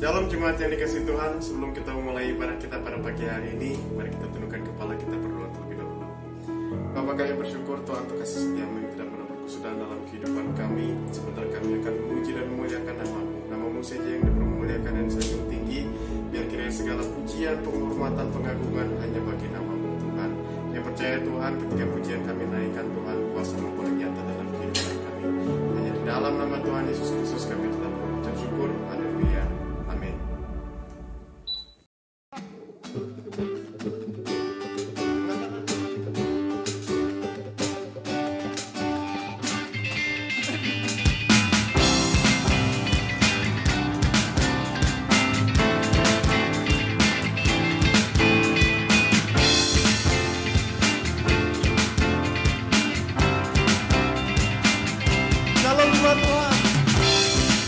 Shalom Jemaat yang dikasih Tuhan. Sebelum kita memulai ibadah kita pada pagi hari ini, mari kita tundukkan kepala kita berdoa terlebih dahulu. Bapa, kami bersyukur Tuhan untuk kasih setiamu yang tidak pernah berkesudahan dalam kehidupan kami. Sebentar kami akan memuji dan memuliakan nama-Mu. Nama-Mu saja yang dipermuliakan dan sanjung tinggi. Biar kiranya segala pujian, penghormatan, pengagungan hanya bagi nama-Mu Tuhan. Yang percaya Tuhan, ketika pujian kami naikkan Tuhan, kuasa-Mu boleh nyata dalam kehidupan kami. Hanya di dalam nama Tuhan Yesus Kristus kami telah mengucap syukur. Haleluya. Amin. Shalom buat Tuhan.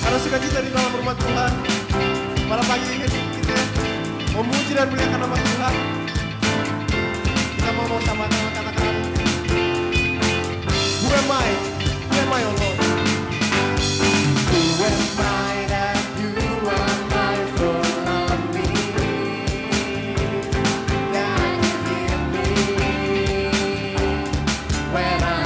Ada sukacita di dalam rumah Tuhan. Pada pagi ini kita memuji dan muliakan nama Tuhan. Kita mau sama-sama katakan, Who am I? Who am I, oh Lord? Who am I that you are mindful of me? That you hear me when I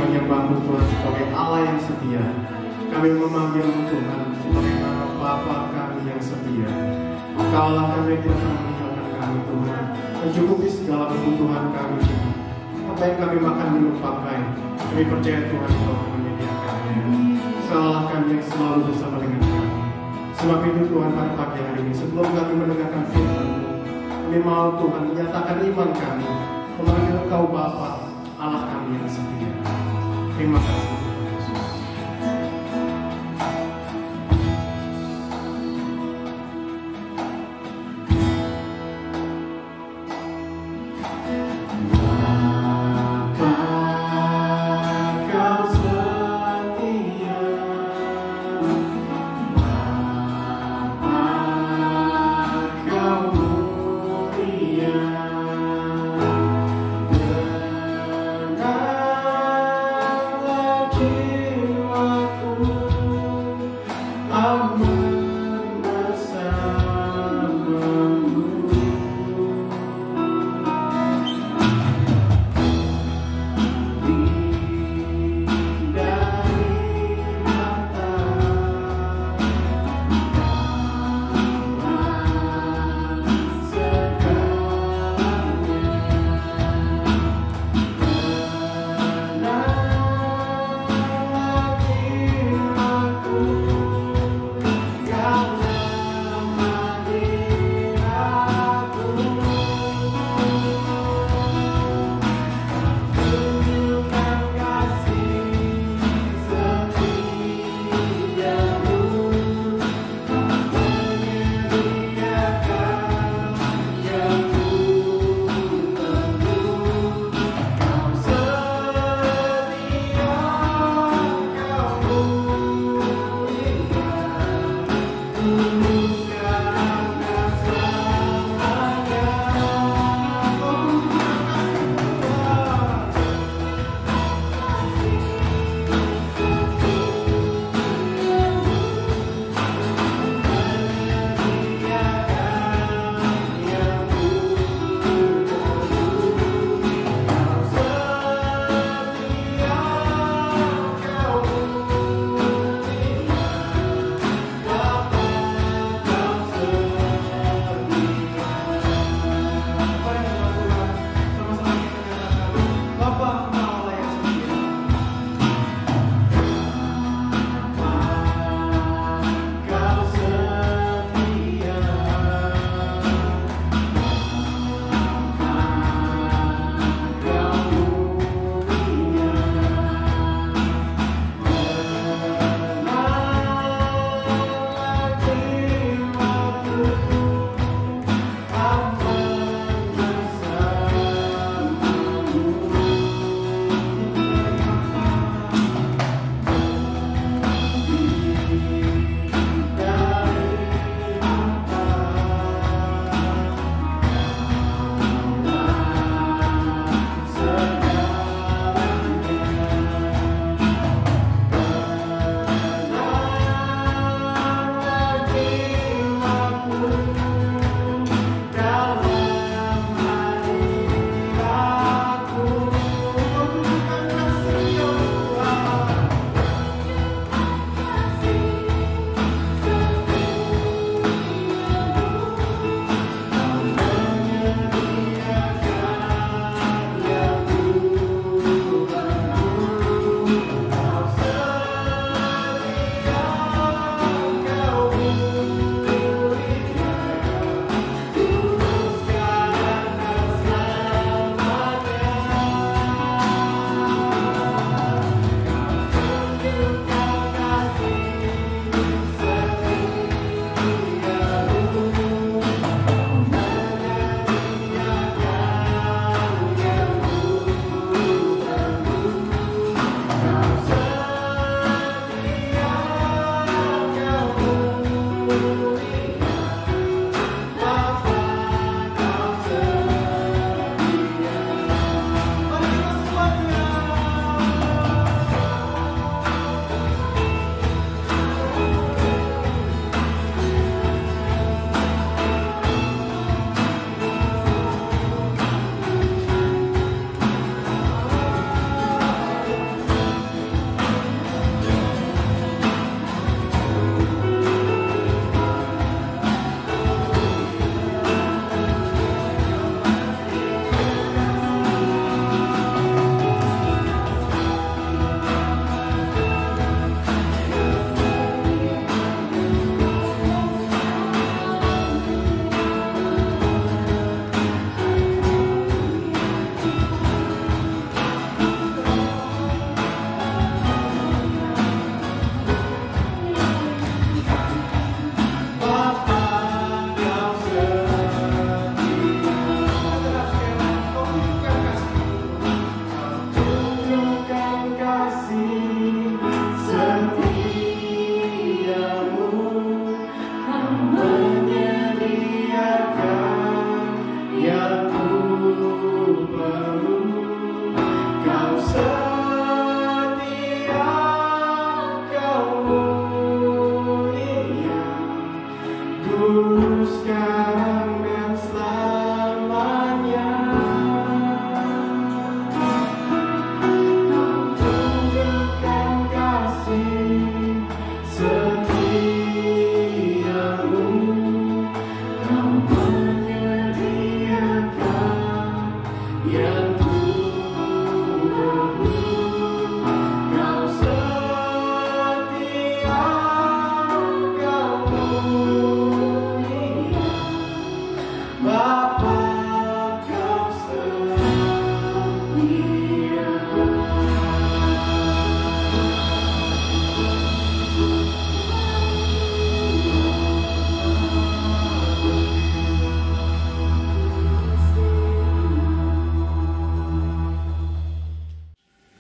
menyembahmu Tuhan sebagai Allah yang setia. Kami memanggilmu Tuhan sebagai nama Bapa kami yang setia. Engkaulah kami yang tidak pernah meninggalkan kami Tuhan, mencukupi segala kebutuhan kami Tuhan. Apa yang kami makan, minum, pakai, kami percaya Tuhan Engkau akan menyediakannya. Engkaulah kami yang selalu bersama dengan kami. Sebab itu Tuhan, pada pagi hari ini sebelum kami mendengarkan firman-Mu, kami mau Tuhan menyatakan iman kami, memanggil Engkau Bapa, Allah kami yang setia. Terima kasih Tuhan Yesus.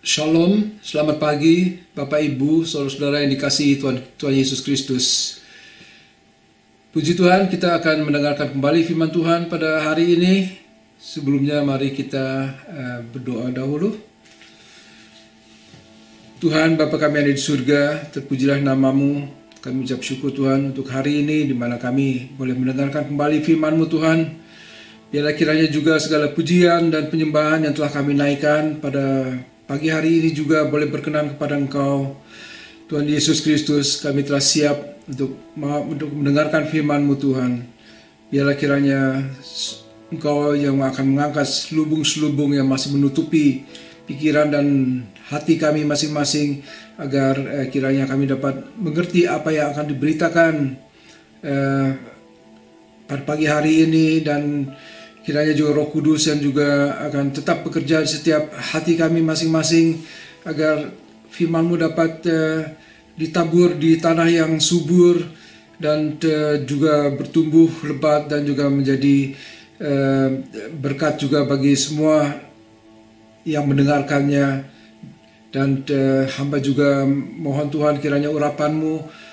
Shalom, selamat pagi Bapak Ibu, saudara-saudara yang dikasihi Tuhan Yesus Kristus. Puji Tuhan, kita akan mendengarkan kembali firman Tuhan pada hari ini. Sebelumnya mari kita berdoa dahulu. Tuhan Bapa kami yang ada di surga, terpujilah nama-Mu. Kami ucap syukur Tuhan untuk hari ini di mana kami boleh mendengarkan kembali firman-Mu Tuhan. Biarlah kiranya juga segala pujian dan penyembahan yang telah kami naikkan pada pagi hari ini juga boleh berkenan kepada Engkau. Tuhan Yesus Kristus, kami telah siap untuk mendengarkan firman-Mu Tuhan. Biarlah kiranya Engkau yang akan mengangkat selubung-selubung yang masih menutupi pikiran dan hati kami masing-masing, agar kiranya kami dapat mengerti apa yang akan diberitakan pada pagi hari ini, dan kiranya juga Roh Kudus yang juga akan tetap bekerja di setiap hati kami masing-masing, agar firman-Mu dapat ditabur di tanah yang subur dan juga bertumbuh lebat dan juga menjadi berkat juga bagi semua yang mendengarkannya. Dan hamba juga mohon Tuhan kiranya urapan-Mu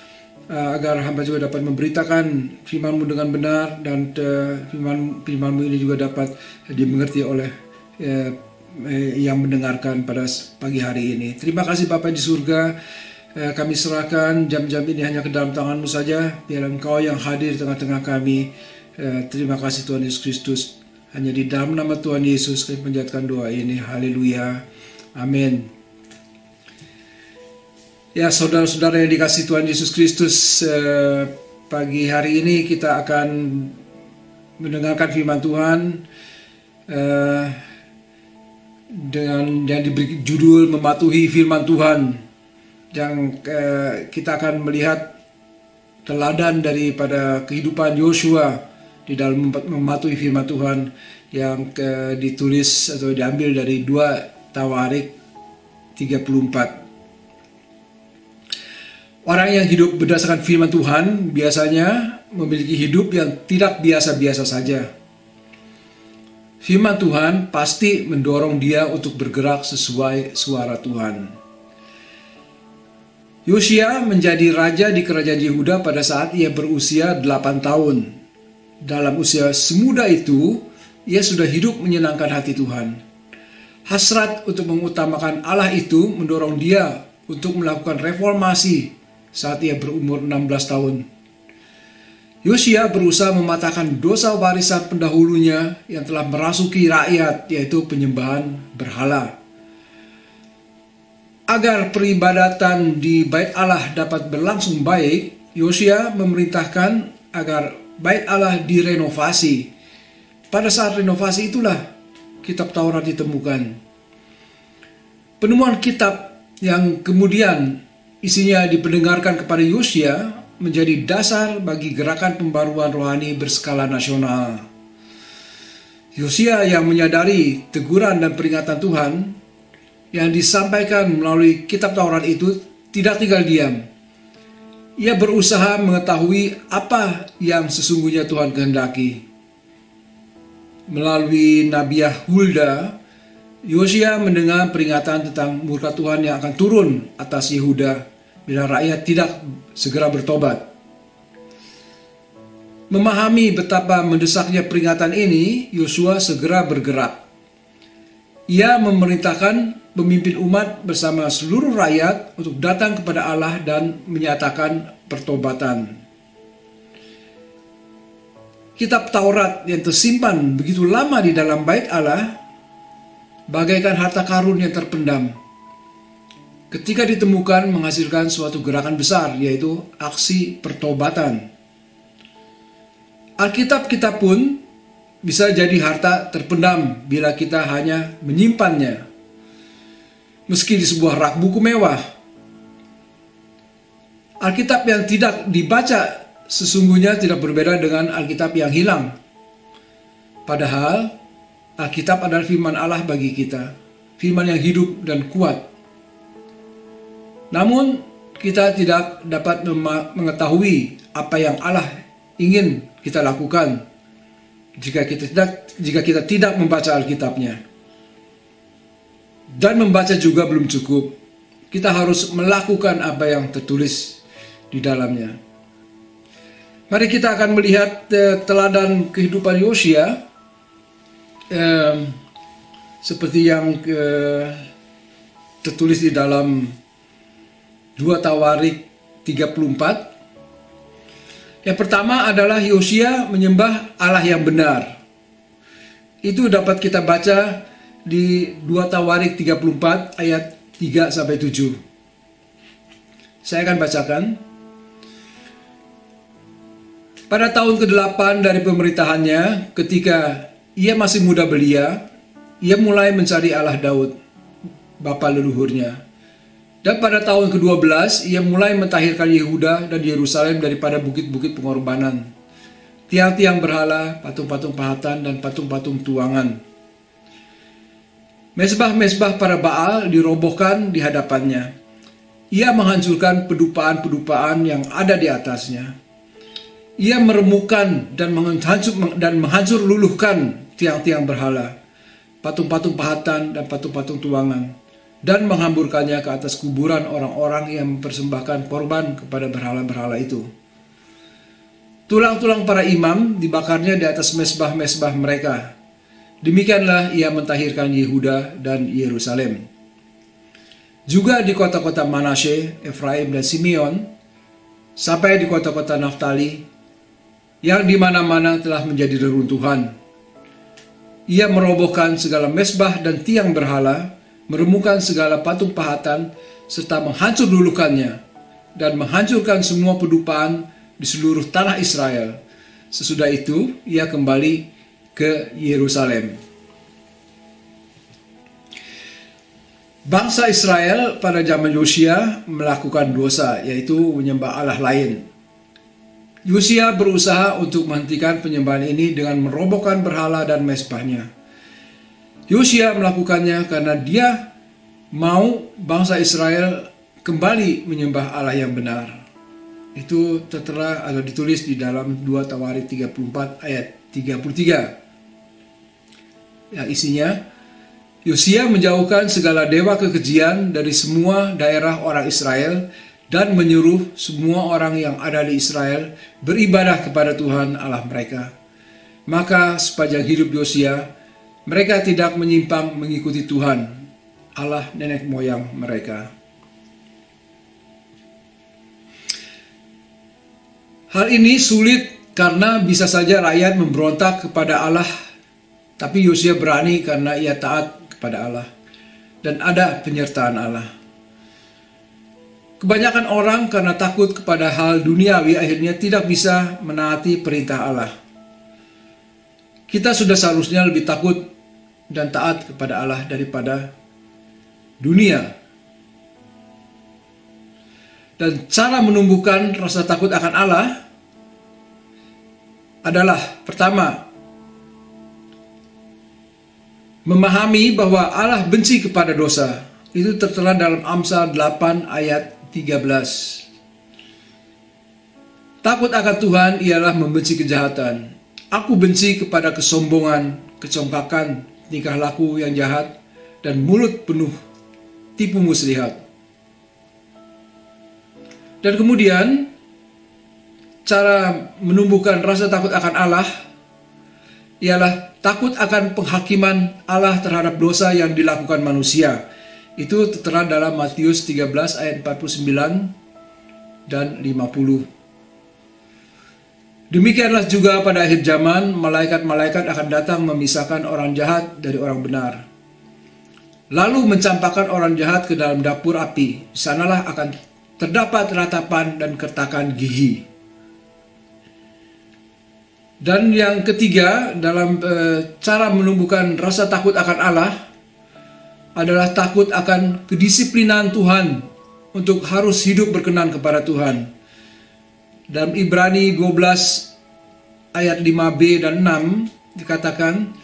agar hamba juga dapat memberitakan firman-Mu dengan benar, dan firman-Mu ini juga dapat dimengerti oleh yang mendengarkan pada pagi hari ini. Terima kasih Bapa di surga, kami serahkan jam-jam ini hanya ke dalam tangan-Mu saja. Biar Engkau yang hadir di tengah-tengah kami. Terima kasih Tuhan Yesus Kristus. Hanya di dalam nama Tuhan Yesus kami panjatkan doa ini. Haleluya. Amin. Ya, saudara-saudara yang dikasihi Tuhan Yesus Kristus, pagi hari ini kita akan mendengarkan firman Tuhan dengan yang diberi judul mematuhi firman Tuhan. Yang kita akan melihat teladan daripada kehidupan Yosua di dalam mematuhi firman Tuhan yang ditulis atau diambil dari 2 Tawarik 34. Orang yang hidup berdasarkan firman Tuhan biasanya memiliki hidup yang tidak biasa-biasa saja. Firman Tuhan pasti mendorong dia untuk bergerak sesuai suara Tuhan. Yosia menjadi raja di kerajaan Yehuda pada saat ia berusia 8 tahun. Dalam usia semuda itu, ia sudah hidup menyenangkan hati Tuhan. Hasrat untuk mengutamakan Allah itu mendorong dia untuk melakukan reformasi saat ia berumur 16 tahun. Yosia berusaha mematahkan dosa warisan pendahulunya yang telah merasuki rakyat, yaitu penyembahan berhala. Agar peribadatan di Bait Allah dapat berlangsung baik, Yosia memerintahkan agar Bait Allah direnovasi. Pada saat renovasi itulah kitab Taurat ditemukan. Penemuan kitab yang kemudian isinya diperdengarkan kepada Yosia menjadi dasar bagi gerakan pembaruan rohani berskala nasional. Yosia yang menyadari teguran dan peringatan Tuhan yang disampaikan melalui kitab Taurat itu tidak tinggal diam. Ia berusaha mengetahui apa yang sesungguhnya Tuhan kehendaki. Melalui Nabiah Hulda, Yosia mendengar peringatan tentang murka Tuhan yang akan turun atas Yehuda bila rakyat tidak segera bertobat. Memahami betapa mendesaknya peringatan ini, Yosua segera bergerak. Ia memerintahkan pemimpin umat bersama seluruh rakyat untuk datang kepada Allah dan menyatakan pertobatan. Kitab Taurat yang tersimpan begitu lama di dalam bait Allah bagaikan harta karun yang terpendam. Ketika ditemukan menghasilkan suatu gerakan besar, yaitu aksi pertobatan. Alkitab kita pun bisa jadi harta terpendam bila kita hanya menyimpannya. Meski di sebuah rak buku mewah. Alkitab yang tidak dibaca sesungguhnya tidak berbeda dengan Alkitab yang hilang. Padahal Alkitab adalah firman Allah bagi kita, firman yang hidup dan kuat. Namun kita tidak dapat mengetahui apa yang Allah ingin kita lakukan jika kita tidak membaca Alkitabnya. Dan membaca juga belum cukup. Kita harus melakukan apa yang tertulis di dalamnya. Mari kita akan melihat teladan kehidupan Yosia seperti yang tertulis di dalam 2 Tawarik 34. Yang pertama adalah Yosia menyembah Allah yang benar. Itu dapat kita baca di 2 Tawarik 34 ayat 3-7. Saya akan bacakan. Pada tahun ke-8 dari pemerintahannya, ketika ia masih muda belia, ia mulai mencari Allah Daud, bapa leluhurnya. Dan pada tahun ke-12, ia mulai mentahirkan Yehuda dan Yerusalem daripada bukit-bukit pengorbanan, tiang-tiang berhala, patung-patung pahatan, dan patung-patung tuangan. Mezbah-mezbah para Baal dirobohkan di hadapannya. Ia menghancurkan pedupaan-pedupaan yang ada di atasnya. Ia meremukkan dan menghancur luluhkan tiang-tiang berhala, patung-patung pahatan dan patung-patung tuangan, dan menghamburkannya ke atas kuburan orang-orang yang mempersembahkan korban kepada berhala-berhala itu. Tulang-tulang para imam dibakarnya di atas mezbah-mezbah mereka. Demikianlah ia mentahirkan Yehuda dan Yerusalem. Juga di kota-kota Manasye, Efraim dan Simeon, sampai di kota-kota Naftali, yang di mana-mana telah menjadi reruntuhan. Ia merobohkan segala mezbah dan tiang berhala, meremukkan segala patung pahatan, serta menghancur luluhkannya, dan menghancurkan semua pedupaan di seluruh tanah Israel. Sesudah itu, ia kembali ke Yerusalem. Bangsa Israel pada zaman Yosia melakukan dosa, yaitu menyembah Allah lain. Yosia berusaha untuk menghentikan penyembahan ini dengan merobohkan berhala dan mezbahnya. Yosia melakukannya karena dia mau bangsa Israel kembali menyembah Allah yang benar. Itu tertera atau ditulis di dalam 2 Tawarik 34 ayat 33. Yang isinya, Yosia menjauhkan segala dewa kekejian dari semua daerah orang Israel dan menyuruh semua orang yang ada di Israel beribadah kepada Tuhan Allah mereka. Maka sepanjang hidup Yosia, mereka tidak menyimpang mengikuti Tuhan, Allah nenek moyang mereka. Hal ini sulit karena bisa saja rakyat memberontak kepada Allah, tapi Yosia berani karena ia taat kepada Allah dan ada penyertaan Allah. Kebanyakan orang karena takut kepada hal duniawi akhirnya tidak bisa menaati perintah Allah. Kita sudah seharusnya lebih takut dan taat kepada Allah daripada dunia. Dan cara menumbuhkan rasa takut akan Allah adalah pertama, memahami bahwa Allah benci kepada dosa. Itu tertera dalam Amsal 8 ayat 13. Takut akan Tuhan ialah membenci kejahatan. Aku benci kepada kesombongan, kecongkakan, tingkah laku yang jahat, dan mulut penuh tipu muslihat. Dan kemudian cara menumbuhkan rasa takut akan Allah ialah takut akan penghakiman Allah terhadap dosa yang dilakukan manusia. Itu tertera dalam Matius 13 ayat 49 dan 50. Demikianlah juga pada akhir zaman, malaikat-malaikat akan datang memisahkan orang jahat dari orang benar, lalu mencampakkan orang jahat ke dalam dapur api. Di sanalah akan terdapat ratapan dan kertakan gigi. Dan yang ketiga dalam cara menumbuhkan rasa takut akan Allah adalah takut akan kedisiplinan Tuhan untuk harus hidup berkenan kepada Tuhan. Dalam Ibrani 12 ayat 5b dan 6 dikatakan,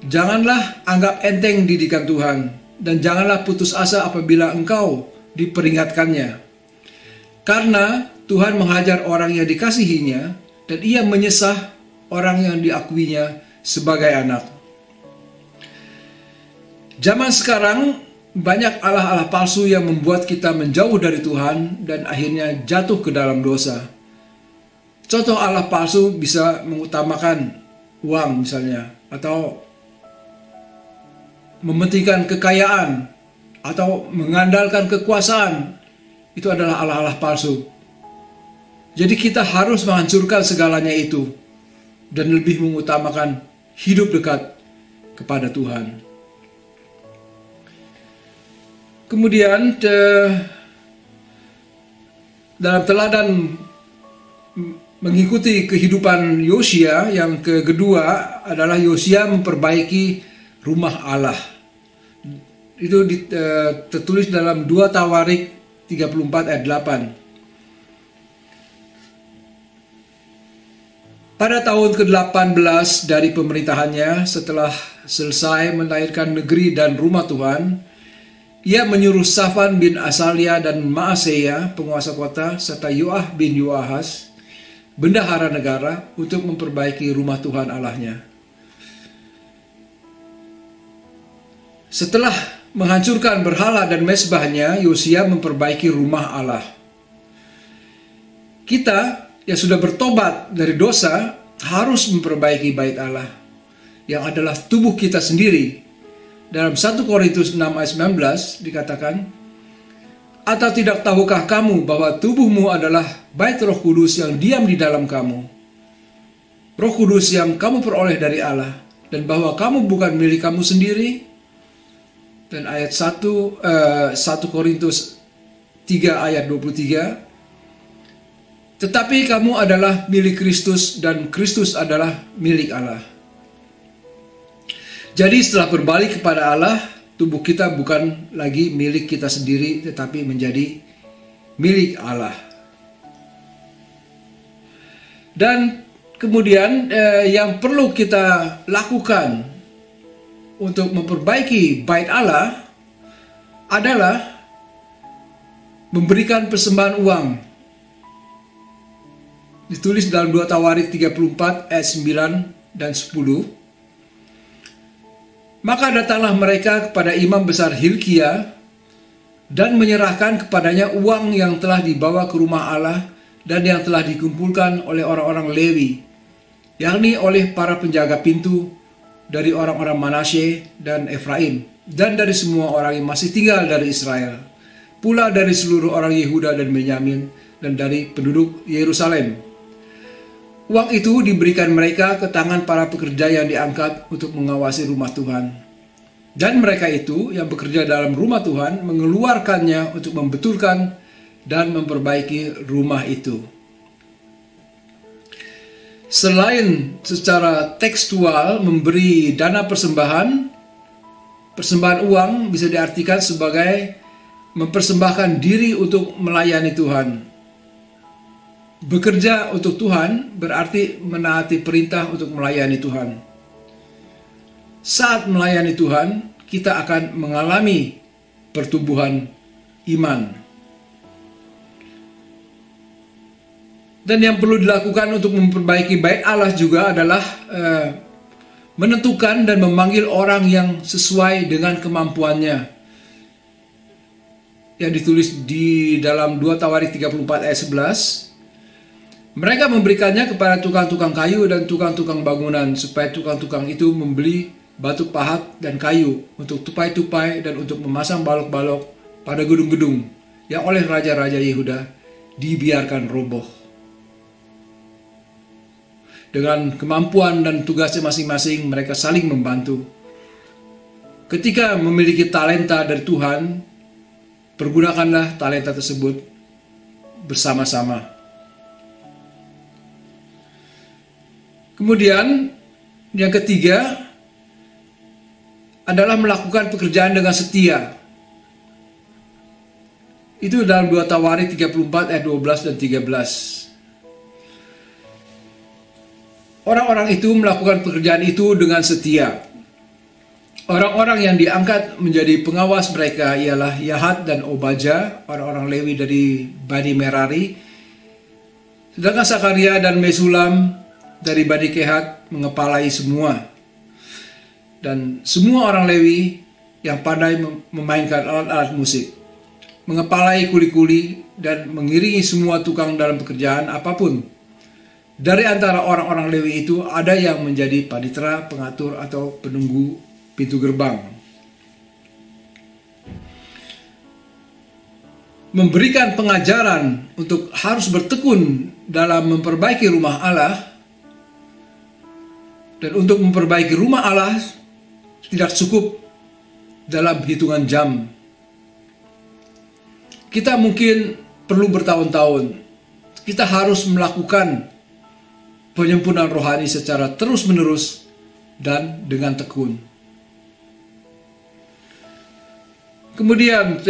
janganlah anggap enteng didikan Tuhan, dan janganlah putus asa apabila engkau diperingatkannya. Karena Tuhan menghajar orang yang dikasihinya, dan ia menyesah orang yang diakuinya sebagai anak. Zaman sekarang banyak allah-allah palsu yang membuat kita menjauh dari Tuhan dan akhirnya jatuh ke dalam dosa. Contoh allah palsu bisa mengutamakan uang misalnya, atau mementingkan kekayaan, atau mengandalkan kekuasaan. Itu adalah allah-allah palsu. Jadi kita harus menghancurkan segalanya itu dan lebih mengutamakan hidup dekat kepada Tuhan. Kemudian dalam teladan mengikuti kehidupan Yosia, yang kedua adalah Yosia memperbaiki rumah Allah. Itu tertulis dalam 2 Tawarik 34 ayat 8. Pada tahun ke-18 dari pemerintahannya, setelah selesai melahirkan negeri dan rumah Tuhan, ia menyuruh Safan bin Asalia dan Maaseya, penguasa kota, serta Yoah bin Yoahas, bendahara negara, untuk memperbaiki rumah Tuhan Allahnya. Setelah menghancurkan berhala dan mezbahnya, Yosia memperbaiki rumah Allah. Kita yang sudah bertobat dari dosa harus memperbaiki bait Allah, yang adalah tubuh kita sendiri. Dalam 1 Korintus 6 ayat 19 dikatakan, atau tidak tahukah kamu bahwa tubuhmu adalah bait Roh Kudus yang diam di dalam kamu, Roh Kudus yang kamu peroleh dari Allah, dan bahwa kamu bukan milik kamu sendiri. Dan ayat 1 Korintus 3 ayat 23, tetapi kamu adalah milik Kristus dan Kristus adalah milik Allah. Jadi setelah berbalik kepada Allah, tubuh kita bukan lagi milik kita sendiri, tetapi menjadi milik Allah. Dan kemudian yang perlu kita lakukan untuk memperbaiki bait Allah adalah memberikan persembahan uang. Ditulis dalam 2 Tawarik 34 ayat 9 dan 10. Maka datanglah mereka kepada imam besar Hilkia dan menyerahkan kepadanya uang yang telah dibawa ke rumah Allah dan yang telah dikumpulkan oleh orang-orang Lewi, yakni oleh para penjaga pintu dari orang-orang Manasye dan Efraim, dan dari semua orang yang masih tinggal dari Israel, pula dari seluruh orang Yehuda dan Benyamin, dan dari penduduk Yerusalem. Uang itu diberikan mereka ke tangan para pekerja yang diangkat untuk mengawasi rumah Tuhan. Dan mereka itu yang bekerja dalam rumah Tuhan mengeluarkannya untuk membetulkan dan memperbaiki rumah itu. Selain secara tekstual memberi dana persembahan, persembahan uang bisa diartikan sebagai mempersembahkan diri untuk melayani Tuhan. Bekerja untuk Tuhan berarti menaati perintah untuk melayani Tuhan. Saat melayani Tuhan, kita akan mengalami pertumbuhan iman. Dan yang perlu dilakukan untuk memperbaiki bait Allah juga adalah menentukan dan memanggil orang yang sesuai dengan kemampuannya. Yang ditulis di dalam 2 Tawarik 34 ayat 11. Mereka memberikannya kepada tukang-tukang kayu dan tukang-tukang bangunan supaya tukang-tukang itu membeli batu pahat dan kayu untuk tupai-tupai dan untuk memasang balok-balok pada gedung-gedung yang oleh raja-raja Yehuda dibiarkan roboh. Dengan kemampuan dan tugasnya masing-masing, mereka saling membantu. Ketika memiliki talenta dari Tuhan, pergunakanlah talenta tersebut bersama-sama. Kemudian yang ketiga adalah melakukan pekerjaan dengan setia. Itu dalam 2 Tawarik 34 ayat 12 dan 13. Orang-orang itu melakukan pekerjaan itu dengan setia. Orang-orang yang diangkat menjadi pengawas mereka ialah Yahat dan Obaja, orang-orang Lewi dari Bani Merari. Sedangkan Sakaria dan Mesulam dari Bani Kehat mengepalai semua. Dan semua orang Lewi yang pandai memainkan alat-alat musik, mengepalai kuli-kuli dan mengiringi semua tukang dalam pekerjaan apapun. Dari antara orang-orang Lewi itu ada yang menjadi panitera, pengatur atau penunggu pintu gerbang. Memberikan pengajaran untuk harus bertekun dalam memperbaiki rumah Allah. Dan untuk memperbaiki rumah Allah tidak cukup dalam hitungan jam. Kita mungkin perlu bertahun-tahun. Kita harus melakukan penyempurnaan rohani secara terus-menerus dan dengan tekun. Kemudian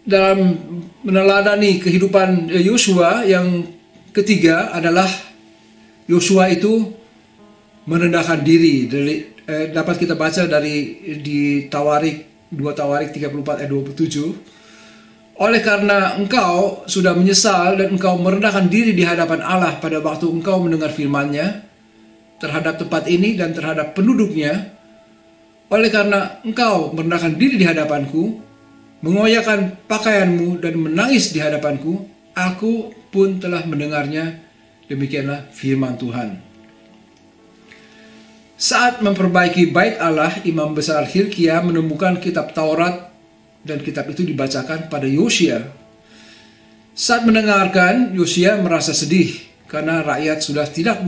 dalam meneladani kehidupan Yosua, yang ketiga adalah Yosua itu merendahkan diri. Dapat kita baca di Tawarik 2 Tawarik 34 ayat 27. Oleh karena engkau sudah menyesal dan engkau merendahkan diri di hadapan Allah pada waktu engkau mendengar firman-Nya terhadap tempat ini dan terhadap penduduknya, oleh karena engkau merendahkan diri di hadapanku, mengoyakkan pakaianmu dan menangis di hadapanku, aku pun telah mendengarnya. Demikianlah firman Tuhan. Saat memperbaiki bait Allah, Imam Besar Hilkia menemukan kitab Taurat dan kitab itu dibacakan pada Yosia. Saat mendengarkan, Yosia merasa sedih karena rakyat sudah tidak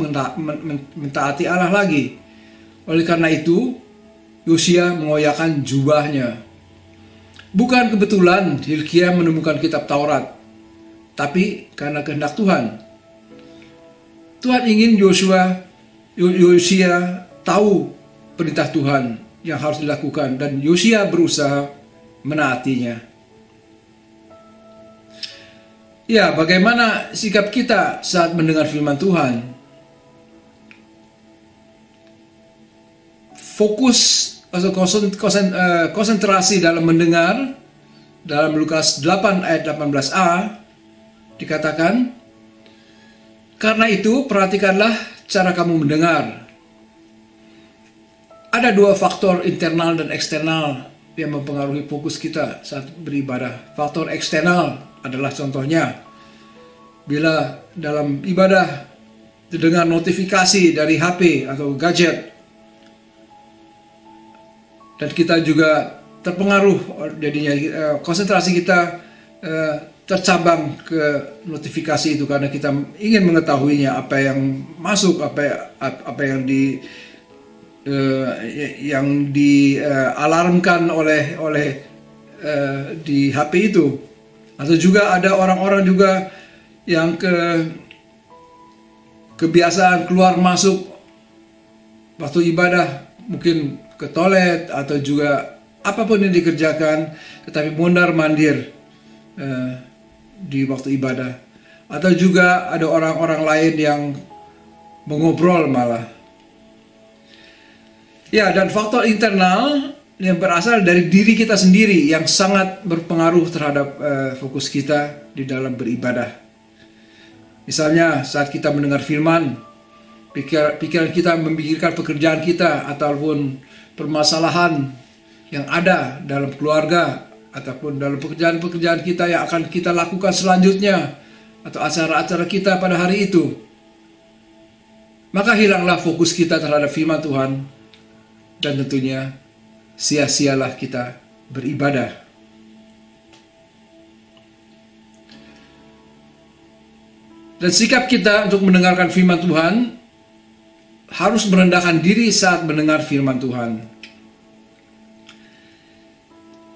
mentaati Allah lagi. Oleh karena itu, Yosia mengoyakkan jubahnya. Bukan kebetulan Hilkia menemukan kitab Taurat, tapi karena kehendak Tuhan. Tuhan ingin Yosia tahu perintah Tuhan yang harus dilakukan, dan Yosia berusaha menaatinya. Ya, bagaimana sikap kita saat mendengar firman Tuhan? Fokus atau konsentrasi dalam mendengar. Dalam Lukas 8 ayat 18a dikatakan, karena itu perhatikanlah cara kamu mendengar. Ada dua faktor internal dan eksternal yang mempengaruhi fokus kita saat beribadah. Faktor eksternal adalah contohnya, bila dalam ibadah terdengar notifikasi dari HP atau gadget, dan kita juga terpengaruh, jadinya konsentrasi kita tercabang ke notifikasi itu karena kita ingin mengetahuinya, apa yang masuk, apa yang dialarmkan oleh di HP itu. Atau juga ada orang-orang juga yang kebiasaan keluar masuk waktu ibadah, mungkin ke toilet atau juga apapun yang dikerjakan, tetapi mondar-mandir di waktu ibadah. Atau juga ada orang-orang lain yang mengobrol malah. Ya, dan faktor internal yang berasal dari diri kita sendiri yang sangat berpengaruh terhadap fokus kita di dalam beribadah. Misalnya saat kita mendengar firman, pikiran kita memikirkan pekerjaan kita ataupun permasalahan yang ada dalam keluarga ataupun dalam pekerjaan-pekerjaan kita yang akan kita lakukan selanjutnya, atau acara-acara kita pada hari itu, maka hilanglah fokus kita terhadap firman Tuhan, dan tentunya sia-sialah kita beribadah. Dan sikap kita untuk mendengarkan firman Tuhan harus merendahkan diri saat mendengar firman Tuhan.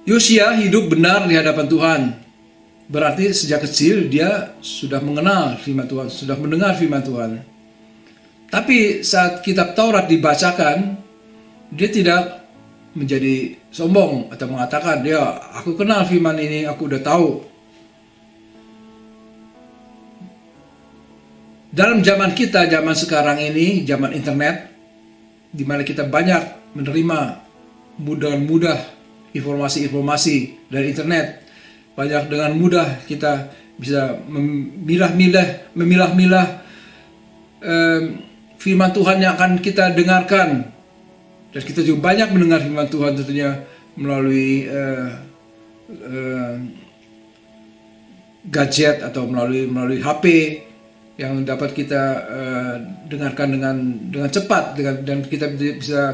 Yosia hidup benar di hadapan Tuhan. Berarti sejak kecil dia sudah mengenal firman Tuhan, sudah mendengar firman Tuhan. Tapi saat kitab Taurat dibacakan, dia tidak menjadi sombong atau mengatakan, "Ya, aku kenal firman ini, aku udah tahu." Dalam zaman kita, zaman sekarang ini, zaman internet, di mana kita banyak menerima mudah informasi-informasi dari internet, banyak dengan mudah kita bisa memilah-milah firman Tuhan yang akan kita dengarkan. Dan kita juga banyak mendengar firman Tuhan tentunya melalui gadget atau melalui HP yang dapat kita dengarkan dengan cepat, dan kita bisa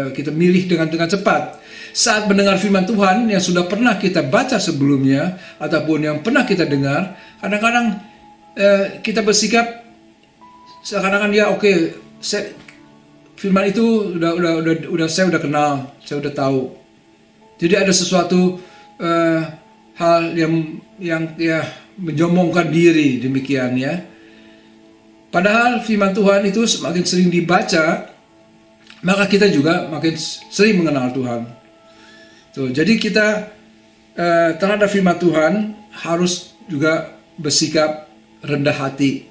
kita milih dengan cepat. Saat mendengar firman Tuhan yang sudah pernah kita baca sebelumnya ataupun yang pernah kita dengar, kadang-kadang kita bersikap seakan-akan firman itu saya udah kenal, saya udah tahu. Jadi ada sesuatu hal yang menyombongkan diri demikian ya. Padahal firman Tuhan itu semakin sering dibaca, maka kita juga makin sering mengenal Tuhan. Tuh, jadi kita terhadap firman Tuhan harus juga bersikap rendah hati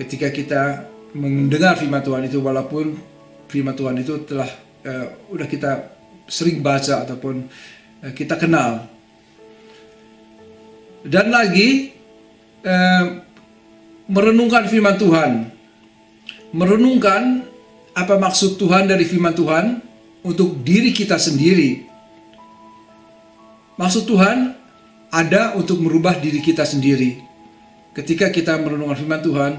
ketika kita mendengar firman Tuhan itu, walaupun firman Tuhan itu telah udah kita sering baca ataupun kita kenal. Dan lagi merenungkan firman Tuhan, merenungkan apa maksud Tuhan dari firman Tuhan untuk diri kita sendiri. Maksud Tuhan ada untuk merubah diri kita sendiri. Ketika kita merenungkan firman Tuhan,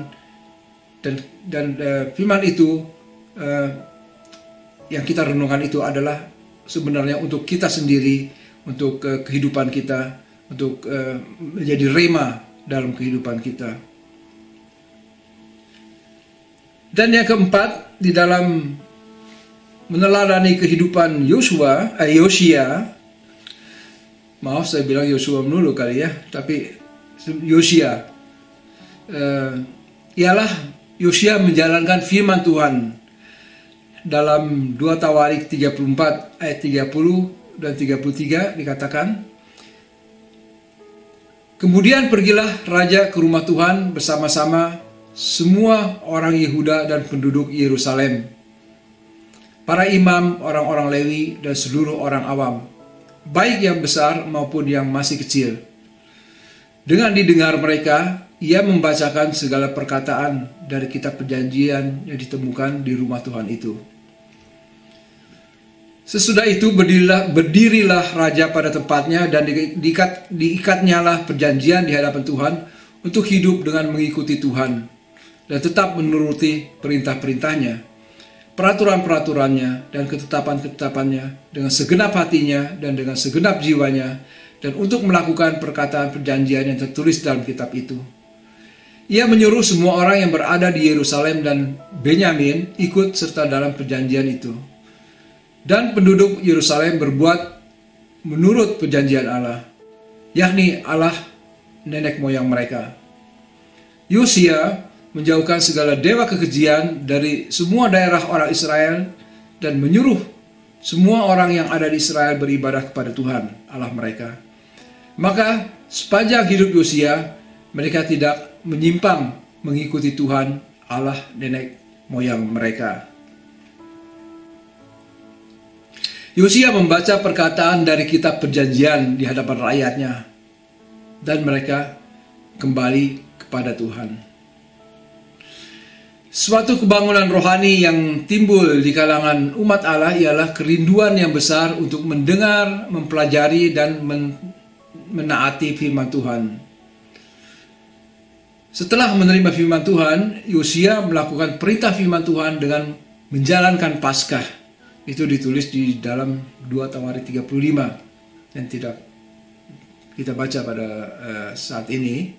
dan firman itu yang kita renungkan itu adalah sebenarnya untuk kita sendiri, untuk kehidupan kita, untuk menjadi rema dalam kehidupan kita. Dan yang keempat, di dalam meneladani kehidupan Yosia, maaf saya bilang Yosua dulu kali ya, tapi Yosia, ialah Yosia menjalankan firman Tuhan dalam 2 Tawarik 34 ayat 30 dan 33 dikatakan, "Kemudian pergilah raja ke rumah Tuhan bersama-sama semua orang Yehuda dan penduduk Yerusalem, para imam, orang-orang Lewi, dan seluruh orang awam, baik yang besar maupun yang masih kecil. Dengan didengar mereka, ia membacakan segala perkataan dari kitab perjanjian yang ditemukan di rumah Tuhan itu. Sesudah itu berdirilah raja pada tempatnya, dan diikatnyalah perjanjian di hadapan Tuhan untuk hidup dengan mengikuti Tuhan dan tetap menuruti perintah-perintahnya, peraturan-peraturannya, dan ketetapan-ketetapannya dengan segenap hatinya dan dengan segenap jiwanya, dan untuk melakukan perkataan perjanjian yang tertulis dalam kitab itu. Ia menyuruh semua orang yang berada di Yerusalem dan Benyamin ikut serta dalam perjanjian itu. Dan penduduk Yerusalem berbuat menurut perjanjian Allah, yakni Allah nenek moyang mereka. Yosia menjauhkan segala dewa kekejian dari semua daerah orang Israel dan menyuruh semua orang yang ada di Israel beribadah kepada Tuhan Allah mereka. Maka sepanjang hidup Yosia, mereka tidak menyimpang mengikuti Tuhan Allah nenek moyang mereka. Yosia membaca perkataan dari kitab perjanjian di hadapan rakyatnya, dan mereka kembali kepada Tuhan. Suatu kebangunan rohani yang timbul di kalangan umat Allah ialah kerinduan yang besar untuk mendengar, mempelajari, dan menaati firman Tuhan. Setelah menerima firman Tuhan, Yosia melakukan perintah firman Tuhan dengan menjalankan Paskah. Itu ditulis di dalam 2 Tawarik 35 yang tidak kita baca pada saat ini.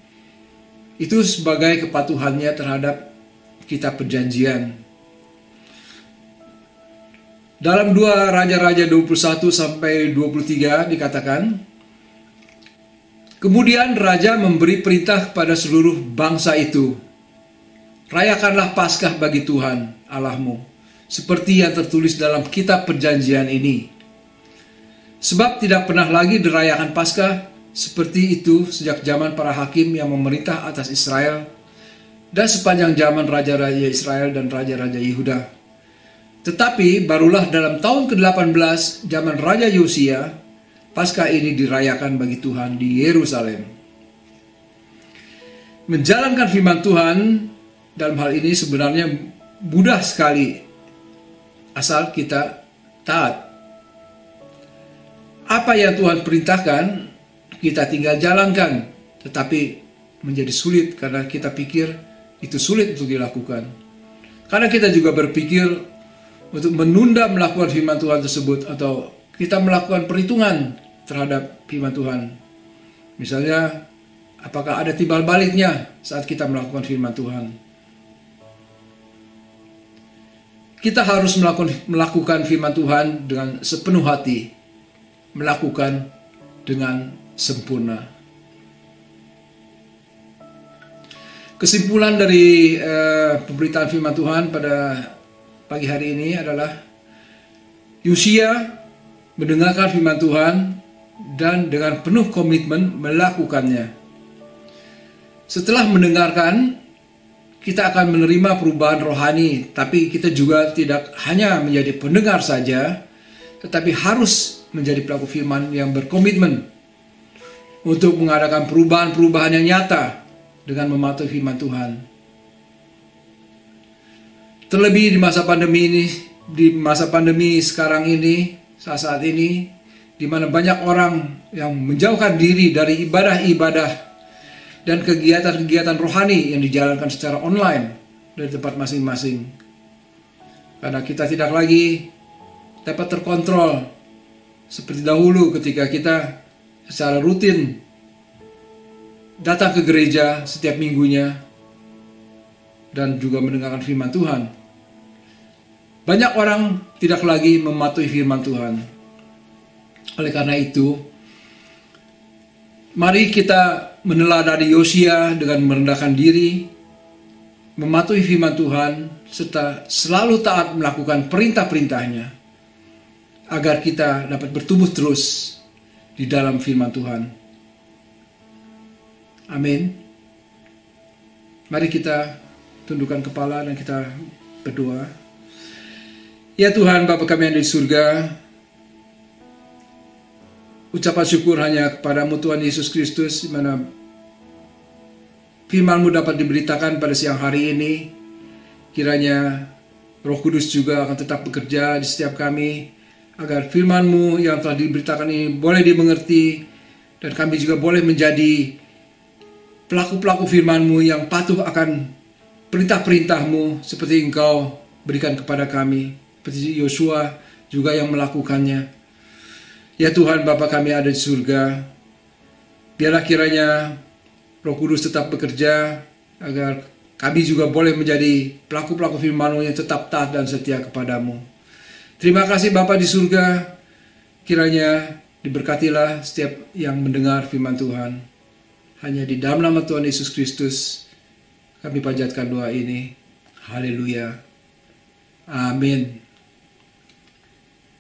Itu sebagai kepatuhannya terhadap kitab perjanjian. Dalam 2 Raja-Raja 21 sampai 23 dikatakan, kemudian raja memberi perintah kepada seluruh bangsa itu, rayakanlah Paskah bagi Tuhan Allahmu, seperti yang tertulis dalam kitab perjanjian ini. Sebab tidak pernah lagi dirayakan Paskah seperti itu sejak zaman para hakim yang memerintah atas Israel dan sepanjang zaman raja-raja Israel dan raja-raja Yehuda. Tetapi barulah dalam tahun ke-18 zaman Raja Yosia, Paskah ini dirayakan bagi Tuhan di Yerusalem. Menjalankan firman Tuhan dalam hal ini sebenarnya mudah sekali, asal kita taat. Apa yang Tuhan perintahkan, kita tinggal jalankan, tetapi menjadi sulit karena kita pikir itu sulit untuk dilakukan. Karena kita juga berpikir untuk menunda melakukan firman Tuhan tersebut, atau kita melakukan perhitungan terhadap firman Tuhan. Misalnya, apakah ada timbal baliknya saat kita melakukan firman Tuhan? Kita harus melakukan firman Tuhan dengan sepenuh hati, melakukan dengan sempurna. Kesimpulan dari pemberitaan firman Tuhan pada pagi hari ini adalah Yosia mendengarkan firman Tuhan dan dengan penuh komitmen melakukannya. Setelah mendengarkan, kita akan menerima perubahan rohani, tapi kita juga tidak hanya menjadi pendengar saja, tetapi harus menjadi pelaku firman yang berkomitmen untuk mengadakan perubahan-perubahan yang nyata dengan mematuhi firman Tuhan. Terlebih di masa pandemi sekarang ini, saat ini, di mana banyak orang yang menjauhkan diri dari ibadah-ibadah dan kegiatan-kegiatan rohani yang dijalankan secara online dari tempat masing-masing. Karena kita tidak lagi dapat terkontrol seperti dahulu ketika kita secara rutin datang ke gereja setiap minggunya dan juga mendengarkan firman Tuhan. Banyak orang tidak lagi mematuhi firman Tuhan. Oleh karena itu, mari kita meneladani Yosia dengan merendahkan diri, mematuhi firman Tuhan, serta selalu taat melakukan perintah-perintahnya, agar kita dapat bertumbuh terus di dalam firman Tuhan. Amin. Mari kita tundukkan kepala dan kita berdoa. Ya Tuhan, Bapa kami yang di surga, ucapan syukur hanya kepadamu Tuhan Yesus Kristus, di mana firman-Mu dapat diberitakan pada siang hari ini. Kiranya Roh Kudus juga akan tetap bekerja di setiap kami, agar firman-Mu yang telah diberitakan ini boleh dimengerti, dan kami juga boleh menjadi pelaku-pelaku firman-Mu yang patuh akan perintah-perintah-Mu seperti Engkau berikan kepada kami. Seperti Yosua juga yang melakukannya. Ya Tuhan, Bapa kami ada di surga, biarlah kiranya Roh Kudus tetap bekerja, agar kami juga boleh menjadi pelaku-pelaku firman-Mu yang tetap taat dan setia kepadamu. Terima kasih Bapa di surga, kiranya diberkatilah setiap yang mendengar firman Tuhan. Hanya di dalam nama Tuhan Yesus Kristus kami panjatkan doa ini. Haleluya. Amin.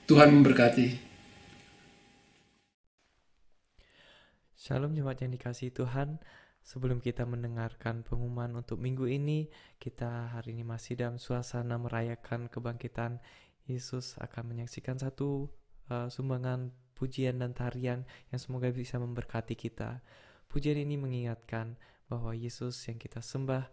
Tuhan memberkati. Shalom jemaat yang dikasihi Tuhan. Sebelum kita mendengarkan pengumuman untuk minggu ini, kita hari ini masih dalam suasana merayakan kebangkitan Yesus, akan menyaksikan satu sumbangan pujian dan tarian yang semoga bisa memberkati kita. Pujian ini mengingatkan bahwa Yesus yang kita sembah,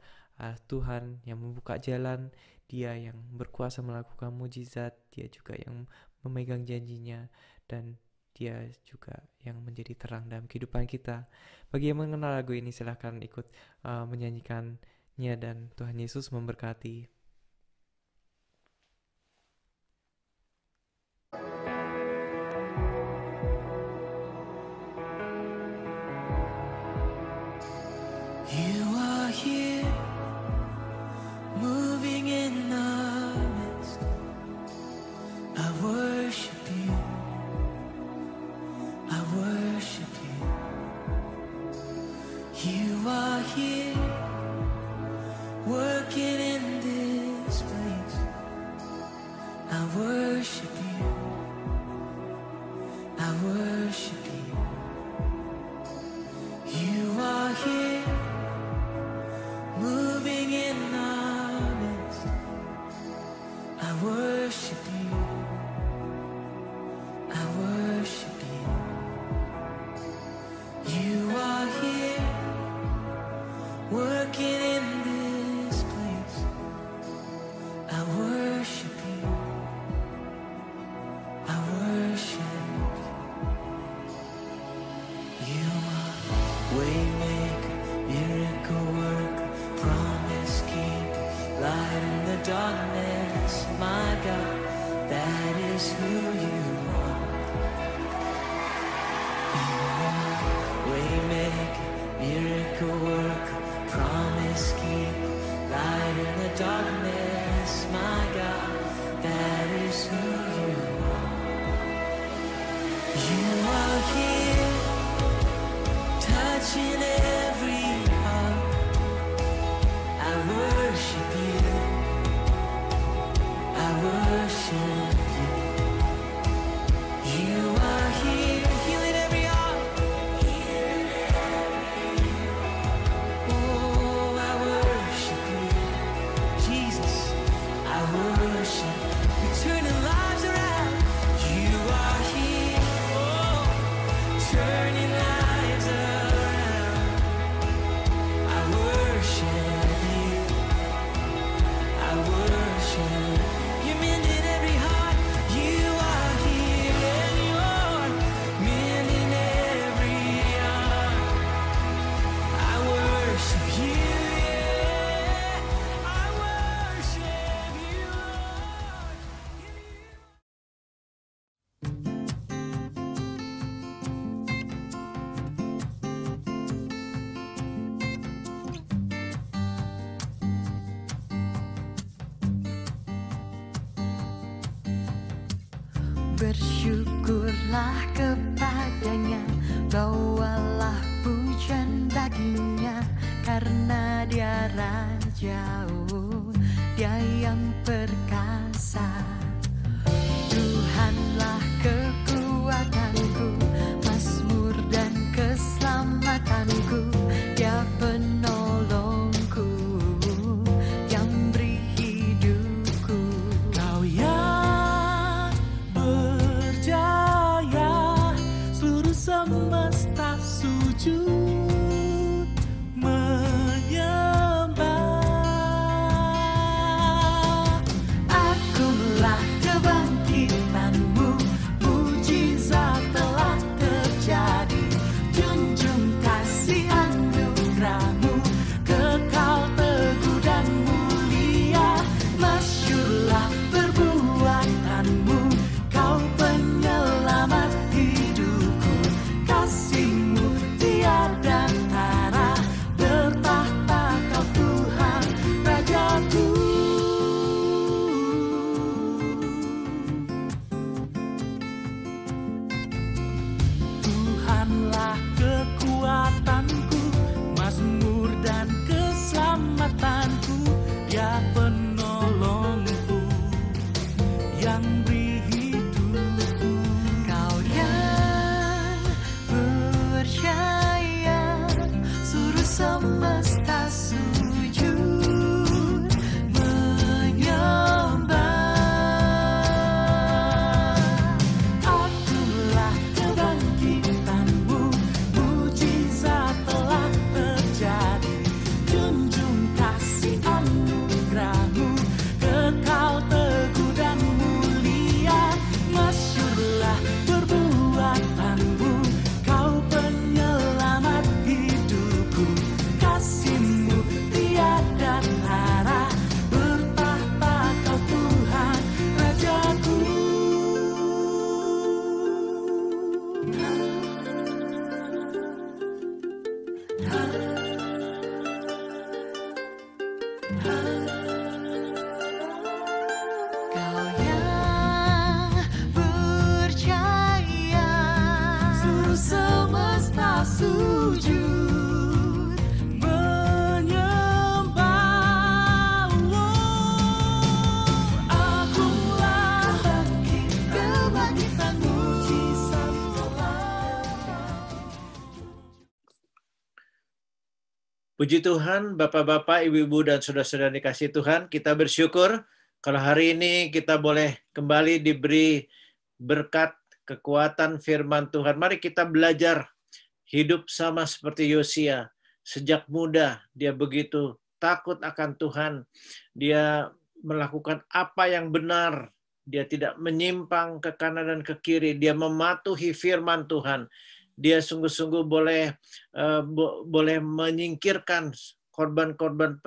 Tuhan yang membuka jalan, Dia yang berkuasa melakukan mujizat, Dia juga yang memegang janjinya, dan Dia juga yang menjadi terang dalam kehidupan kita. Bagi yang mengenal lagu ini, silahkan ikut menyanyikannya, dan Tuhan Yesus memberkati. You are here, moving in our midst. I worship you, I worship you. You are here, working in this place. I worship you, I worship you. You are here, moving in our midst. I worship you, I worship you. You are here, working in this place. I worship you, I worship you. You are waymaker, miracle worker, promise keeper, light in the darkness. My God, that is who you are. You are waymaker, miracle worker, promise keeper, light in the darkness. My God, that is who you are. You are here, touching every heart. I worship you, I worship you. You are here, healing every heart. Oh, I worship you, Jesus, I worship. You're turning lives around. You are here, oh, turning lives around. I worship you, I worship. You're mending every heart. You are here, and you're mending every heart. I worship you, yeah, I worship you, Bersyukurlah kepadanya, bawalah pujian baginya, karena dia Rajau, dia yang perkasa. Tuhanlah kekuatanku, mazmur dan keselamatanku, dia penolongku, yang beri hidupku. Kau yang berjaya, seluruh semesta sujud menyembah. Akulah kebangkitanmu, mujizat telah terjadi. Junjung kasih anugerahmu, kekal teguh dan mulia. Masyurlah perbuatanmu, kau penyelamat hidupku. Kasihmu tiada tara, bertahta kau Tuhan Rajaku. Tuhanlah kekuatanku, mazmur dan keselamatanku, dia penolongku, yang beri hidupku. Kau yang percaya, seluruh semesta sujud menyembah. Akulah kebangkitanmu, Kau yang percaya, seluruh semesta sujud menyembah-Mu. Akulah kebangkitan-Mu, mujizat telah. Puji Tuhan, Bapak-Bapak, Ibu-Ibu, dan Saudara-saudara dikasihi Tuhan, kita bersyukur kalau hari ini kita boleh kembali diberi berkat kekuatan firman Tuhan. Mari kita belajar hidup sama seperti Yosia. Sejak muda dia begitu takut akan Tuhan. Dia melakukan apa yang benar. Dia tidak menyimpang ke kanan dan ke kiri. Dia mematuhi firman Tuhan. Dia sungguh-sungguh boleh menyingkirkan korban-korban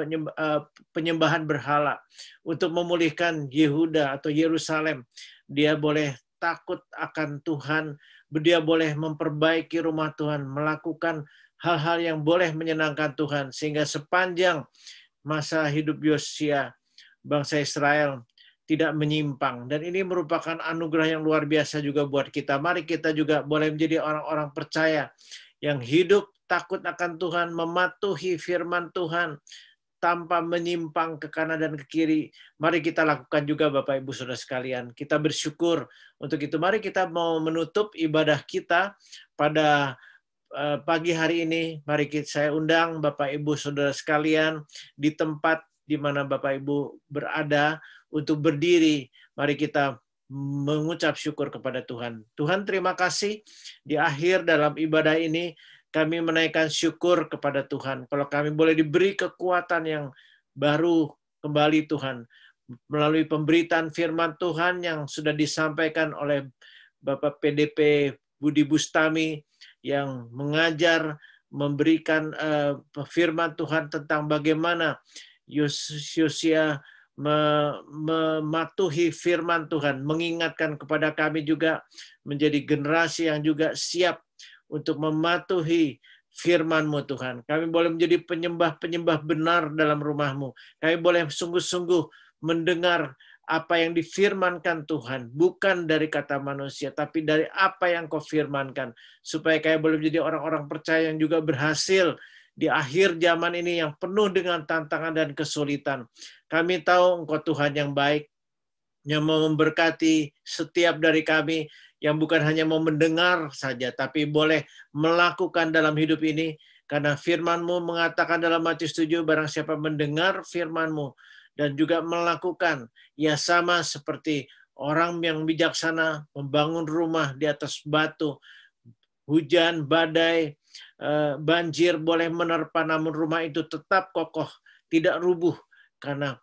penyembahan berhala untuk memulihkan Yehuda atau Yerusalem. Dia boleh takut akan Tuhan, dia boleh memperbaiki rumah Tuhan, melakukan hal-hal yang boleh menyenangkan Tuhan, sehingga sepanjang masa hidup Yosia, bangsa Israel tidak menyimpang. Dan ini merupakan anugerah yang luar biasa juga buat kita. Mari kita juga boleh menjadi orang-orang percaya yang hidup takut akan Tuhan, mematuhi firman Tuhan, tanpa menyimpang ke kanan dan ke kiri. Mari kita lakukan juga Bapak Ibu Saudara sekalian. Kita bersyukur untuk itu. Mari kita mau menutup ibadah kita pada pagi hari ini. Mari saya undang Bapak Ibu Saudara sekalian di tempat di mana Bapak Ibu berada untuk berdiri. Mari kita mengucap syukur kepada Tuhan. Tuhan, terima kasih di akhir dalam ibadah ini kami menaikkan syukur kepada Tuhan. Kalau kami boleh diberi kekuatan yang baru kembali Tuhan, melalui pemberitaan firman Tuhan yang sudah disampaikan oleh Bapak PDP Budi Bustami, yang mengajar, memberikan firman Tuhan tentang bagaimana Yosia mematuhi firman Tuhan, mengingatkan kepada kami juga menjadi generasi yang juga siap untuk mematuhi firman-Mu Tuhan. Kami boleh menjadi penyembah-penyembah benar dalam rumah-Mu. Kami boleh sungguh-sungguh mendengar apa yang difirmankan Tuhan, bukan dari kata manusia, tapi dari apa yang Kau firmankan, supaya kami boleh menjadi orang-orang percaya yang juga berhasil di akhir zaman ini yang penuh dengan tantangan dan kesulitan. Kami tahu Engkau Tuhan yang baik, yang mau memberkati setiap dari kami, yang bukan hanya mau mendengar saja, tapi boleh melakukan dalam hidup ini. Karena firman-Mu mengatakan dalam Matius 7, barang siapa mendengar firman-Mu dan juga melakukan, ia sama seperti orang yang bijaksana membangun rumah di atas batu. Hujan, badai, banjir boleh menerpa, namun rumah itu tetap kokoh, tidak rubuh, karena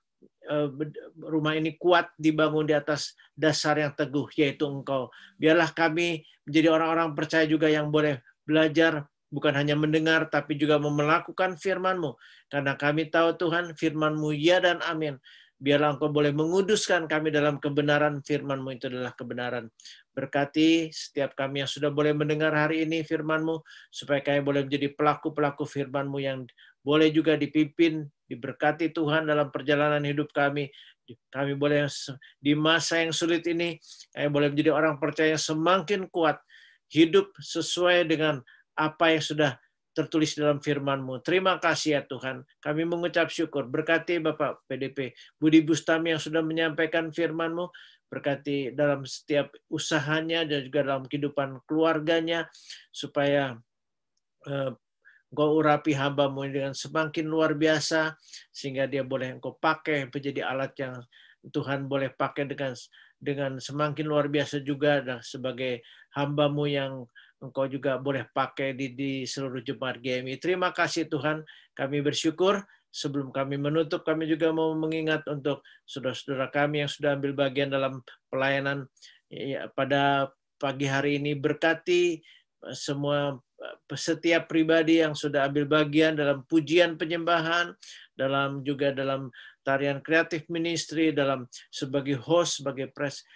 rumah ini kuat dibangun di atas dasar yang teguh, yaitu Engkau. Biarlah kami menjadi orang-orang percaya juga yang boleh belajar, bukan hanya mendengar, tapi juga melakukan firman-Mu. Karena kami tahu Tuhan, firman-Mu ya dan amin. Biarlah Engkau boleh menguduskan kami dalam kebenaran, firman-Mu itu adalah kebenaran. Berkati setiap kami yang sudah boleh mendengar hari ini firman-Mu, supaya kami boleh menjadi pelaku-pelaku firman-Mu yang boleh juga dipimpin, diberkati Tuhan dalam perjalanan hidup kami. Kami boleh di masa yang sulit ini, kami boleh menjadi orang percaya yang semakin kuat, hidup sesuai dengan apa yang sudah tertulis dalam firman-Mu. Terima kasih ya Tuhan. Kami mengucap syukur. Berkati Bapak PDP Budi Bustami yang sudah menyampaikan firman-Mu. Berkati dalam setiap usahanya dan juga dalam kehidupan keluarganya, supaya Engkau urapi hamba-Mu dengan semakin luar biasa, sehingga dia boleh Engkau pakai menjadi alat yang Tuhan boleh pakai dengan semakin luar biasa juga, dan sebagai hamba-Mu yang Engkau juga boleh pakai di seluruh jemaat GMI. Terima kasih Tuhan, kami bersyukur. Sebelum kami menutup, kami juga mau mengingat untuk saudara-saudara kami yang sudah ambil bagian dalam pelayanan pada pagi hari ini. Berkati setiap pribadi yang sudah ambil bagian dalam pujian penyembahan, juga dalam tarian kreatif ministry, dalam sebagai host,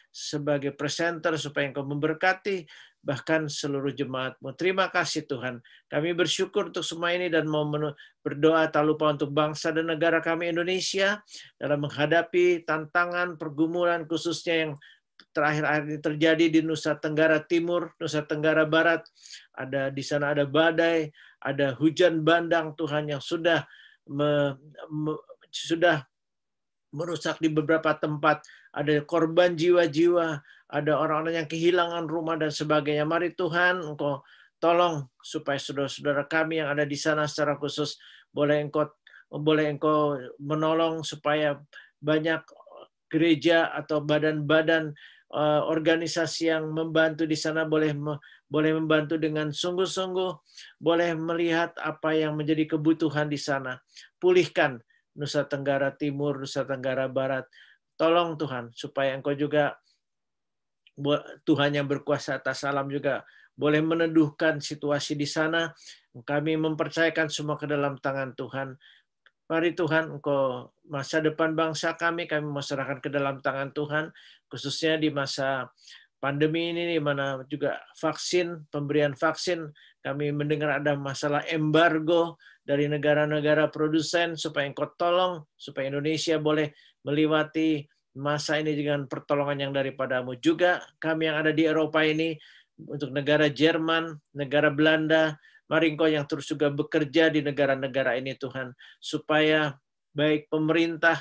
sebagai presenter, supaya Engkau memberkati bahkan seluruh jemaat-Mu. Terima kasih Tuhan. Kami bersyukur untuk semua ini dan mau berdoa tak lupa untuk bangsa dan negara kami Indonesia dalam menghadapi tantangan, pergumulan khususnya yang terakhir-akhir ini terjadi di Nusa Tenggara Timur, Nusa Tenggara Barat. Di sana ada badai, ada hujan bandang Tuhan yang sudah merusak di beberapa tempat, ada korban jiwa-jiwa, ada orang-orang yang kehilangan rumah dan sebagainya. Mari Tuhan, Engkau tolong supaya saudara-saudara kami yang ada di sana secara khusus boleh Engkau menolong supaya banyak gereja atau badan-badan organisasi yang membantu di sana boleh membantu dengan sungguh-sungguh, boleh melihat apa yang menjadi kebutuhan di sana. Pulihkan Nusa Tenggara Timur, Nusa Tenggara Barat. Tolong Tuhan, supaya Engkau juga, Tuhan yang berkuasa atas alam juga, boleh meneduhkan situasi di sana. Kami mempercayakan semua ke dalam tangan Tuhan. Mari Tuhan, Engkau masa depan bangsa kami mau serahkan ke dalam tangan Tuhan, khususnya di masa pandemi ini, di mana juga pemberian vaksin, kami mendengar ada masalah embargo dari negara-negara produsen, supaya Engkau tolong, supaya Indonesia boleh melewati masa ini dengan pertolongan yang daripada-Mu. Juga kami yang ada di Eropa ini, untuk negara Jerman, negara Belanda, mari Engkau yang terus juga bekerja di negara-negara ini Tuhan, supaya baik pemerintah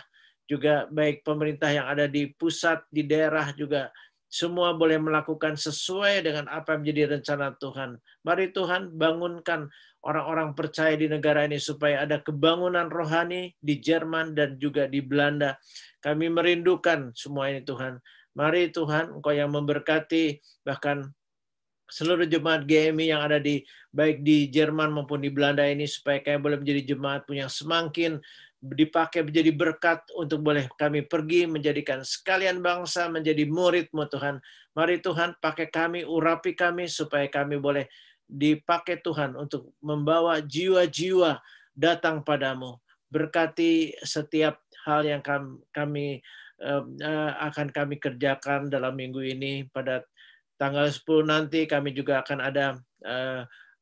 yang ada di pusat, di daerah juga, semua boleh melakukan sesuai dengan apa yang menjadi rencana Tuhan. Mari Tuhan, bangunkan orang-orang percaya di negara ini supaya ada kebangunan rohani di Jerman dan juga di Belanda. Kami merindukan semua ini Tuhan. Mari Tuhan, Engkau yang memberkati bahkan seluruh jemaat GMI yang ada baik di Jerman maupun di Belanda ini, supaya kami boleh menjadi jemaat yang semakin dipakai menjadi berkat untuk boleh kami pergi menjadikan sekalian bangsa menjadi murid-Mu Tuhan. Mari Tuhan, pakai kami, urapi kami supaya kami boleh dipakai Tuhan untuk membawa jiwa-jiwa datang padamu. Berkati setiap hal yang akan kami kerjakan dalam minggu ini. Pada tanggal 10 nanti kami juga akan ada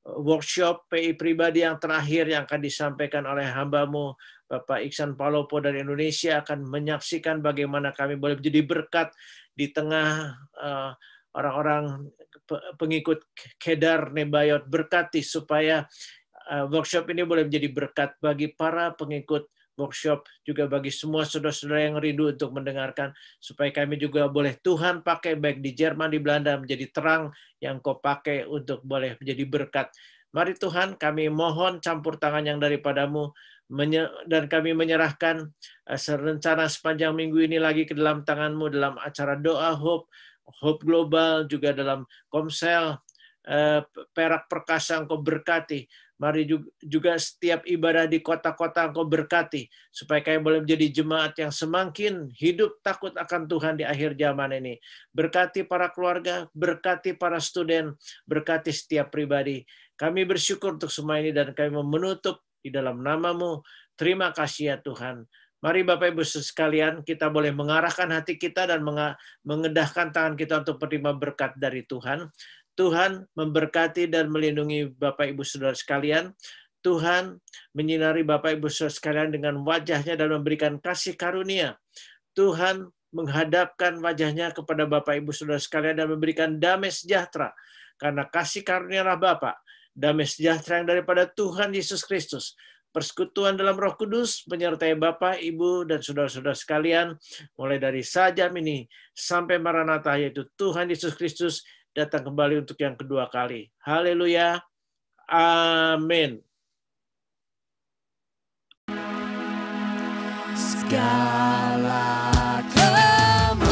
workshop PI pribadi yang terakhir yang akan disampaikan oleh hamba-Mu Bapak Iksan Palopo dari Indonesia, akan menyaksikan bagaimana kami boleh menjadi berkat di tengah orang-orang pengikut Kedar Nebayot. Berkati supaya workshop ini boleh menjadi berkat bagi para pengikut workshop, juga bagi semua saudara-saudara yang rindu untuk mendengarkan, supaya kami juga boleh Tuhan pakai baik di Jerman, di Belanda, menjadi terang yang Kau pakai untuk boleh menjadi berkat. Mari Tuhan, kami mohon campur tangan yang daripada-Mu, dan kami menyerahkan rencana sepanjang minggu ini lagi ke dalam tangan-Mu, dalam acara doa Hope Global, juga dalam Komsel Perak Perkasa Engkau berkati. Mari juga setiap ibadah di kota-kota Engkau berkati, supaya kami boleh menjadi jemaat yang semakin hidup takut akan Tuhan di akhir zaman ini. Berkati para keluarga, berkati para student, berkati setiap pribadi. Kami bersyukur untuk semua ini dan kami menutup di dalam nama-Mu. Terima kasih ya Tuhan. Mari Bapak Ibu sekalian, kita boleh mengarahkan hati kita dan mengedahkan tangan kita untuk menerima berkat dari Tuhan. Tuhan memberkati dan melindungi Bapak Ibu Saudara sekalian. Tuhan menyinari Bapak Ibu Saudara sekalian dengan wajah-Nya dan memberikan kasih karunia. Tuhan menghadapkan wajah-Nya kepada Bapak Ibu Saudara sekalian dan memberikan damai sejahtera. Karena kasih karunia-Nya Bapa, damai sejahtera yang daripada Tuhan Yesus Kristus, persekutuan dalam Roh Kudus menyertai Bapak, Ibu, dan saudara-saudara sekalian, mulai dari sajam ini sampai Maranatha, yaitu Tuhan Yesus Kristus datang kembali untuk yang kedua kali. Haleluya. Amin. Segala kemuliaan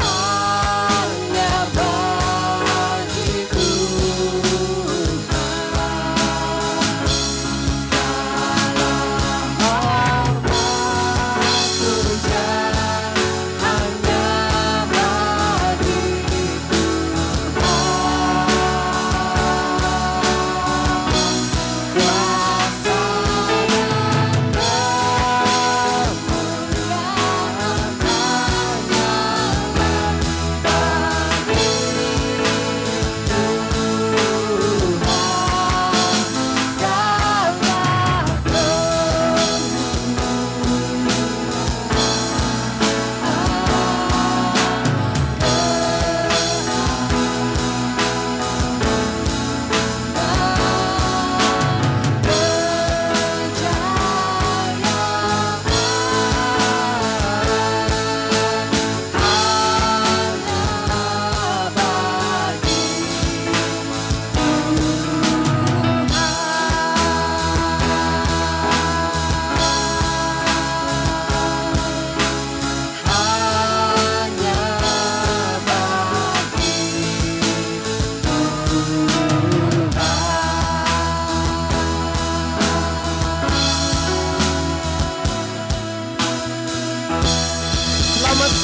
hanya bagi Tuhan. Segala hormat puja hanya bagi Tuhan. Kuasa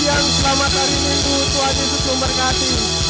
yang selamat hari Minggu. Tuhan Yesus memberkati.